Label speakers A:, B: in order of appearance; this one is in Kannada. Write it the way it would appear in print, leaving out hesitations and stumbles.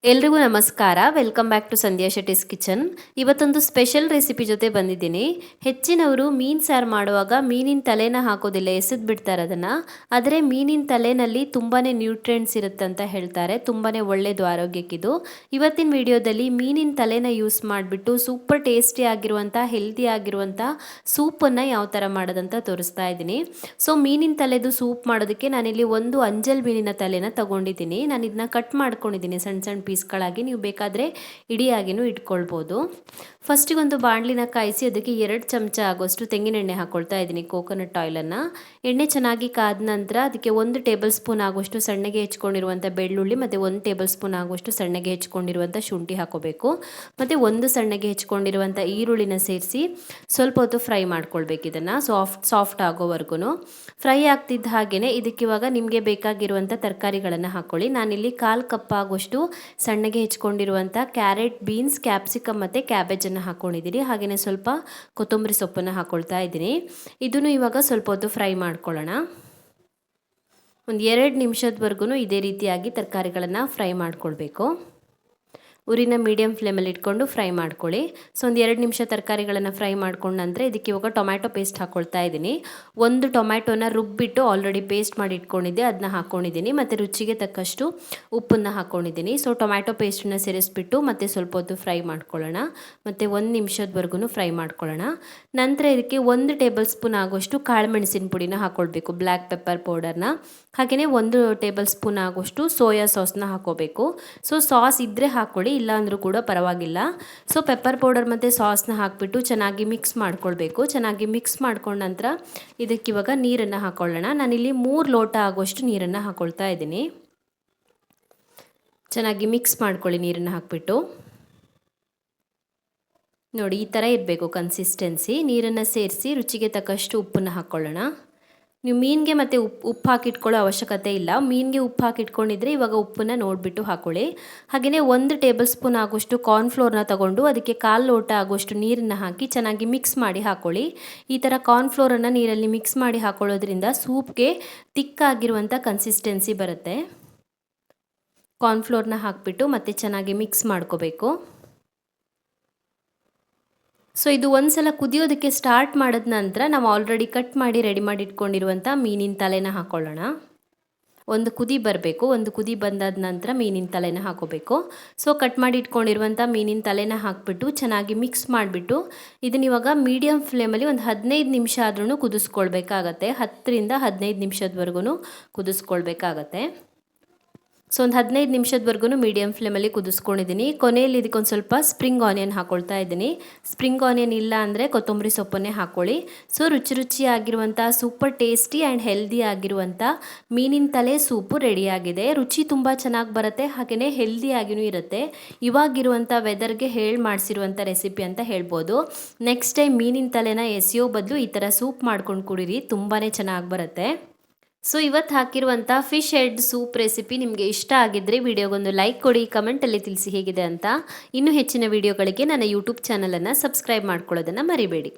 A: ಎಲ್ರಿಗೂ ನಮಸ್ಕಾರ. Welcome back to Sandhya Shetty's kitchen. ಇವತ್ತೊಂದು ಸ್ಪೆಷಲ್ ರೆಸಿಪಿ ಜೊತೆ ಬಂದಿದ್ದೀನಿ. ಹೆಚ್ಚಿನವರು ಮೀನು ಸಾರು ಮಾಡುವಾಗ ಮೀನಿನ ತಲೆನ ಹಾಕೋದಿಲ್ಲ, ಎಸೆದು ಬಿಡ್ತಾರೆ ಅದನ್ನು. ಆದರೆ ಮೀನಿನ ತಲೆನಲ್ಲಿ ತುಂಬಾ ನ್ಯೂಟ್ರಿಯೆಂಟ್ಸ್ ಇರುತ್ತೆ ಅಂತ ಹೇಳ್ತಾರೆ. ತುಂಬಾ ಒಳ್ಳೆಯದು ಆರೋಗ್ಯಕ್ಕಿದು. ಇವತ್ತಿನ ವಿಡಿಯೋದಲ್ಲಿ ಮೀನಿನ ತಲೆನ ಯೂಸ್ ಮಾಡಿಬಿಟ್ಟು ಸೂಪರ್ ಟೇಸ್ಟಿ ಆಗಿರುವಂಥ ಹೆಲ್ದಿ ಆಗಿರುವಂಥ ಸೂಪನ್ನು ಯಾವ ಥರ ಮಾಡೋದಂತ ತೋರಿಸ್ತಾ ಇದ್ದೀನಿ. ಸೊ ಮೀನಿನ ತಲೆದು ಸೂಪ್ ಮಾಡೋದಕ್ಕೆ ನಾನಿಲ್ಲಿ ಒಂದು ಅಂಜಲ್ ಮೀನಿನ ತಲೆನ ತೊಗೊಂಡಿದ್ದೀನಿ. ನಾನು ಇದನ್ನ ಕಟ್ ಮಾಡ್ಕೊಂಡಿದ್ದೀನಿ ಸಣ್ಣ ಸಣ್ಣ ಪೀಸ್ಗಳಾಗಿ. ನೀವು ಬೇಕಾದರೆ ಇಡಿಯಾಗಿನೂ ಇಟ್ಕೊಳ್ಬೋದು. ಫಸ್ಟಿಗೆ ಒಂದು ಬಾಣಲಿನ ಕಾಯಿಸಿ ಅದಕ್ಕೆ 2 ಚಮಚ ಆಗೋಷ್ಟು ತೆಂಗಿನ ಎಣ್ಣೆ ಹಾಕ್ಕೊಳ್ತಾ ಇದ್ದೀನಿ, ಕೋಕೋನಟ್ ಆಯಿಲನ್ನು. ಎಣ್ಣೆ ಚೆನ್ನಾಗಿ ಕಾದ ನಂತರ ಅದಕ್ಕೆ 1 ಟೇಬಲ್ ಸ್ಪೂನ್ ಆಗೋಷ್ಟು ಸಣ್ಣಗೆ ಹೆಚ್ಕೊಂಡಿರುವಂಥ ಬೆಳ್ಳುಳ್ಳಿ ಮತ್ತು 1 ಟೇಬಲ್ ಸ್ಪೂನ್ ಆಗೋಷ್ಟು ಸಣ್ಣಗೆ ಹೆಚ್ಕೊಂಡಿರುವಂಥ ಶುಂಠಿ ಹಾಕೋಬೇಕು. ಮತ್ತು 1 ಸಣ್ಣಗೆ ಹೆಚ್ಕೊಂಡಿರುವಂಥ ಈರುಳ್ಳಿನ ಸೇರಿಸಿ ಸ್ವಲ್ಪ ಹೊತ್ತು ಫ್ರೈ ಮಾಡ್ಕೊಳ್ಬೇಕು. ಇದನ್ನು ಸಾಫ್ಟ್ ಆಗೋವರೆಗೂ ಫ್ರೈ ಆಗ್ತಿದ್ದ ಹಾಗೆಯೇ ಇದಕ್ಕೆ ಇವಾಗ ನಿಮಗೆ ಬೇಕಾಗಿರುವಂಥ ತರಕಾರಿಗಳನ್ನು ಹಾಕ್ಕೊಳ್ಳಿ. ನಾನಿಲ್ಲಿ 1/4 ಕಪ್ ಆಗೋಷ್ಟು ಸಣ್ಣಗೆ ಹೆಚ್ಕೊಂಡಿರುವಂಥ ಕ್ಯಾರೆಟ್, ಬೀನ್ಸ್, ಕ್ಯಾಪ್ಸಿಕಮ್ ಮತ್ತು ಕ್ಯಾಬೇಜನ್ನು ಹಾಕ್ಕೊಂಡಿದ್ದೀನಿ. ಹಾಗೆಯೇ ಸ್ವಲ್ಪ ಕೊತ್ತಂಬರಿ ಸೊಪ್ಪನ್ನು ಹಾಕ್ಕೊಳ್ತಾ ಇದ್ದೀನಿ. ಇದನ್ನು ಇವಾಗ ಸ್ವಲ್ಪ ಹೊತ್ತು ಫ್ರೈ ಮಾಡ್ಕೊಳ್ಳೋಣ. ಒಂದು 2 ನಿಮಿಷದವರೆಗೂ ಇದೇ ರೀತಿಯಾಗಿ ತರಕಾರಿಗಳನ್ನು ಫ್ರೈ ಮಾಡ್ಕೊಳ್ಬೇಕು. ಉರಿನ ಮೀಡಿಯಮ್ ಫ್ಲೇಮಲ್ಲಿ ಇಟ್ಕೊಂಡು ಫ್ರೈ ಮಾಡ್ಕೊಳ್ಳಿ. ಸೊ ಒಂದು 2 ನಿಮಿಷ ತರಕಾರಿಗಳನ್ನು ಫ್ರೈ ಮಾಡ್ಕೊಂಡು ನಂತರ ಇದಕ್ಕೆ ಇವಾಗ ಟೊಮ್ಯಾಟೊ ಪೇಸ್ಟ್ ಹಾಕ್ಕೊಳ್ತಾ ಇದ್ದೀನಿ. 1 ಟೊಮ್ಯಾಟೊನ ರುಬ್ಬಿಟ್ಟು ಆಲ್ರೆಡಿ ಪೇಸ್ಟ್ ಮಾಡಿ ಇಟ್ಕೊಂಡಿದ್ದೆ, ಅದನ್ನ ಹಾಕ್ಕೊಂಡಿದ್ದೀನಿ. ಮತ್ತು ರುಚಿಗೆ ತಕ್ಕಷ್ಟು ಉಪ್ಪನ್ನು ಹಾಕ್ಕೊಂಡಿದ್ದೀನಿ. ಸೊ ಟೊಮ್ಯಾಟೊ ಪೇಸ್ಟನ್ನು ಸೇರಿಸ್ಬಿಟ್ಟು ಮತ್ತೆ ಸ್ವಲ್ಪ ಹೊತ್ತು ಫ್ರೈ ಮಾಡ್ಕೊಳ್ಳೋಣ. ಮತ್ತು 1 ನಿಮಿಷದವರೆಗೂ ಫ್ರೈ ಮಾಡ್ಕೊಳ್ಳೋಣ. ನಂತರ ಇದಕ್ಕೆ 1 ಟೇಬಲ್ ಸ್ಪೂನ್ ಆಗೋಷ್ಟು ಕಾಳುಮೆಣಸಿನ ಪುಡಿನ ಹಾಕ್ಕೊಳ್ಬೇಕು, ಬ್ಲ್ಯಾಕ್ ಪೆಪ್ಪರ್ ಪೌಡರ್ನ. ಹಾಗೆಯೇ 1 ಟೇಬಲ್ ಸ್ಪೂನ್ ಆಗೋಷ್ಟು ಸೋಯಾ ಸಾಸ್ನ ಹಾಕ್ಕೋಬೇಕು. ಸೊ ಸಾಸ್ ಇದ್ದರೆ ಹಾಕ್ಕೊಳ್ಳಿ, ಇಲ್ಲ ಅಂದರೂ ಕೂಡ ಪರವಾಗಿಲ್ಲ. ಸೊ ಪೆಪ್ಪರ್ ಪೌಡರ್ ಮತ್ತು ಸಾಸ್ನ ಹಾಕಿಬಿಟ್ಟು ಚೆನ್ನಾಗಿ ಮಿಕ್ಸ್ ಮಾಡ್ಕೊಳ್ಬೇಕು. ಚೆನ್ನಾಗಿ ಮಿಕ್ಸ್ ಮಾಡ್ಕೊಂಡ ನಂತರ ಇದಕ್ಕಿವಾಗ ನೀರನ್ನು ಹಾಕ್ಕೊಳ್ಳೋಣ. ನಾನಿಲ್ಲಿ 3 ಲೋಟ ಆಗೋಷ್ಟು ನೀರನ್ನು ಹಾಕ್ಕೊಳ್ತಾ ಇದ್ದೀನಿ. ಚೆನ್ನಾಗಿ ಮಿಕ್ಸ್ ಮಾಡ್ಕೊಳ್ಳಿ ನೀರನ್ನು ಹಾಕಿಬಿಟ್ಟು. ನೋಡಿ, ಈ ಥರ ಇರಬೇಕು ಕನ್ಸಿಸ್ಟೆನ್ಸಿ. ನೀರನ್ನು ಸೇರಿಸಿ ರುಚಿಗೆ ತಕ್ಕಷ್ಟು ಉಪ್ಪನ್ನು ಹಾಕ್ಕೊಳ್ಳೋಣ. ನೀವು ಮೀನಿಗೆ ಮತ್ತು ಉಪ್ಪು ಹಾಕಿಟ್ಕೊಳ್ಳೋ ಅವಶ್ಯಕತೆ ಇಲ್ಲ. ಮೀನಿಗೆ ಉಪ್ಪು ಹಾಕಿಟ್ಕೊಂಡಿದ್ರೆ ಇವಾಗ ಉಪ್ಪನ್ನು ನೋಡಿಬಿಟ್ಟು ಹಾಕ್ಕೊಳ್ಳಿ. ಹಾಗೆಯೇ 1 ಟೇಬಲ್ ಸ್ಪೂನ್ ಆಗೋಷ್ಟು ಕಾರ್ನ್ಫ್ಲೋರ್ನ ತಗೊಂಡು ಅದಕ್ಕೆ 1/4 ಲೋಟ ಆಗೋಷ್ಟು ನೀರನ್ನು ಹಾಕಿ ಚೆನ್ನಾಗಿ ಮಿಕ್ಸ್ ಮಾಡಿ ಹಾಕ್ಕೊಳ್ಳಿ. ಈ ಥರ ಕಾರ್ನ್ಫ್ಲೋರನ್ನು ನೀರಲ್ಲಿ ಮಿಕ್ಸ್ ಮಾಡಿ ಹಾಕ್ಕೊಳ್ಳೋದ್ರಿಂದ ಸೂಪ್ಗೆ ತಿಕ್ಕಾಗಿರುವಂಥ ಕನ್ಸಿಸ್ಟೆನ್ಸಿ ಬರುತ್ತೆ. ಕಾರ್ನ್ಫ್ಲೋರ್ನ ಹಾಕಿಬಿಟ್ಟು ಮತ್ತೆ ಚೆನ್ನಾಗಿ ಮಿಕ್ಸ್ ಮಾಡ್ಕೋಬೇಕು. ಸೊ ಇದು ಒಂದು ಸಲ ಕುದಿಯೋದಕ್ಕೆ ಸ್ಟಾರ್ಟ್ ಮಾಡಿದ ನಂತರ ನಾವು ಆಲ್ರೆಡಿ ಕಟ್ ಮಾಡಿ ರೆಡಿ ಮಾಡಿ ಇಟ್ಕೊಂಡಿರುವಂಥ ಮೀನಿನ ತಲೆನ ಹಾಕ್ಕೊಳ್ಳೋಣ. ಒಂದು ಕುದಿ ಬರಬೇಕು. ಒಂದು ಕುದಿ ಬಂದಾದ ನಂತರ ಮೀನಿನ ತಲೆನ ಹಾಕೋಬೇಕು. ಸೊ ಕಟ್ ಮಾಡಿ ಇಟ್ಕೊಂಡಿರುವಂಥ ಮೀನಿನ ತಲೆನ ಹಾಕಿಬಿಟ್ಟು ಚೆನ್ನಾಗಿ ಮಿಕ್ಸ್ ಮಾಡಿಬಿಟ್ಟು ಇದನ್ನ ಇವಾಗ ಮೀಡಿಯಮ್ ಫ್ಲೇಮಲ್ಲಿ ಒಂದು 15 ನಿಮಿಷ ಆದ್ರೂ ಕುದಿಸ್ಕೊಳ್ಬೇಕಾಗತ್ತೆ. 10 ರಿಂದ 15 ನಿಮಿಷದವರೆಗೂ ಕುದಿಸ್ಕೊಳ್ಬೇಕಾಗತ್ತೆ. ಸೊ ಒಂದು 15 ನಿಮಿಷದವರೆಗೂ ಮೀಡಿಯಮ್ ಫ್ಲೇಮಲ್ಲಿ ಕುದಿಸ್ಕೊಂಡಿದ್ದೀನಿ. ಕೊನೆಯಲ್ಲಿ ಇದಕ್ಕೊಂದು ಸ್ವಲ್ಪ ಸ್ಪ್ರಿಂಗ್ ಆನಿಯನ್ ಹಾಕ್ಕೊಳ್ತಾ ಇದ್ದೀನಿ. ಸ್ಪ್ರಿಂಗ್ ಆನಿಯನ್ ಇಲ್ಲ ಅಂದರೆ ಕೊತ್ತಂಬರಿ ಸೊಪ್ಪನ್ನೇ ಹಾಕ್ಕೊಳ್ಳಿ. ಸೊ ರುಚಿಯಾಗಿರುವಂಥ ಸೂಪರ್ ಟೇಸ್ಟಿ ಆ್ಯಂಡ್ ಹೆಲ್ದಿ ಆಗಿರುವಂಥ ಮೀನಿನ ತಲೆ ಸೂಪು ರೆಡಿಯಾಗಿದೆ. ರುಚಿ ತುಂಬ ಚೆನ್ನಾಗಿ ಬರುತ್ತೆ, ಹಾಗೆಯೇ ಹೆಲ್ದಿಯಾಗಿಯೂ ಇರುತ್ತೆ. ಇವಾಗಿರುವಂಥ ವೆದರ್ಗೆ ಮಾಡಿಸಿರುವಂಥ ರೆಸಿಪಿ ಅಂತ ಹೇಳ್ಬೋದು. ನೆಕ್ಸ್ಟ್ ಟೈಮ್ ಮೀನಿನ ತಲೆನ ಎಸೆಯೋ ಬದಲು ಈ ಥರ ಸೂಪ್ ಮಾಡ್ಕೊಂಡು ಕುಡೀರಿ, ತುಂಬಾ ಚೆನ್ನಾಗಿ ಬರುತ್ತೆ. ಸೊ ಇವತ್ತು ಹಾಕಿರುವಂಥ ಫಿಶ್ ಹೆಡ್ ಸೂಪ್ ರೆಸಿಪಿ ನಿಮಗೆ ಇಷ್ಟ ಆಗಿದ್ದರೆ ವಿಡಿಯೋಗೊಂದು ಲೈಕ್ ಕೊಡಿ, ಕಮೆಂಟಲ್ಲಿ ತಿಳಿಸಿ ಹೇಗಿದೆ ಅಂತ. ಇನ್ನೂ ಹೆಚ್ಚಿನ ವಿಡಿಯೋಗಳಿಗೆ ನನ್ನ ಯೂಟ್ಯೂಬ್ ಚಾನಲನ್ನು ಸಬ್ಸ್ಕ್ರೈಬ್ ಮಾಡ್ಕೊಳ್ಳೋದನ್ನು ಮರಿಬೇಡಿ.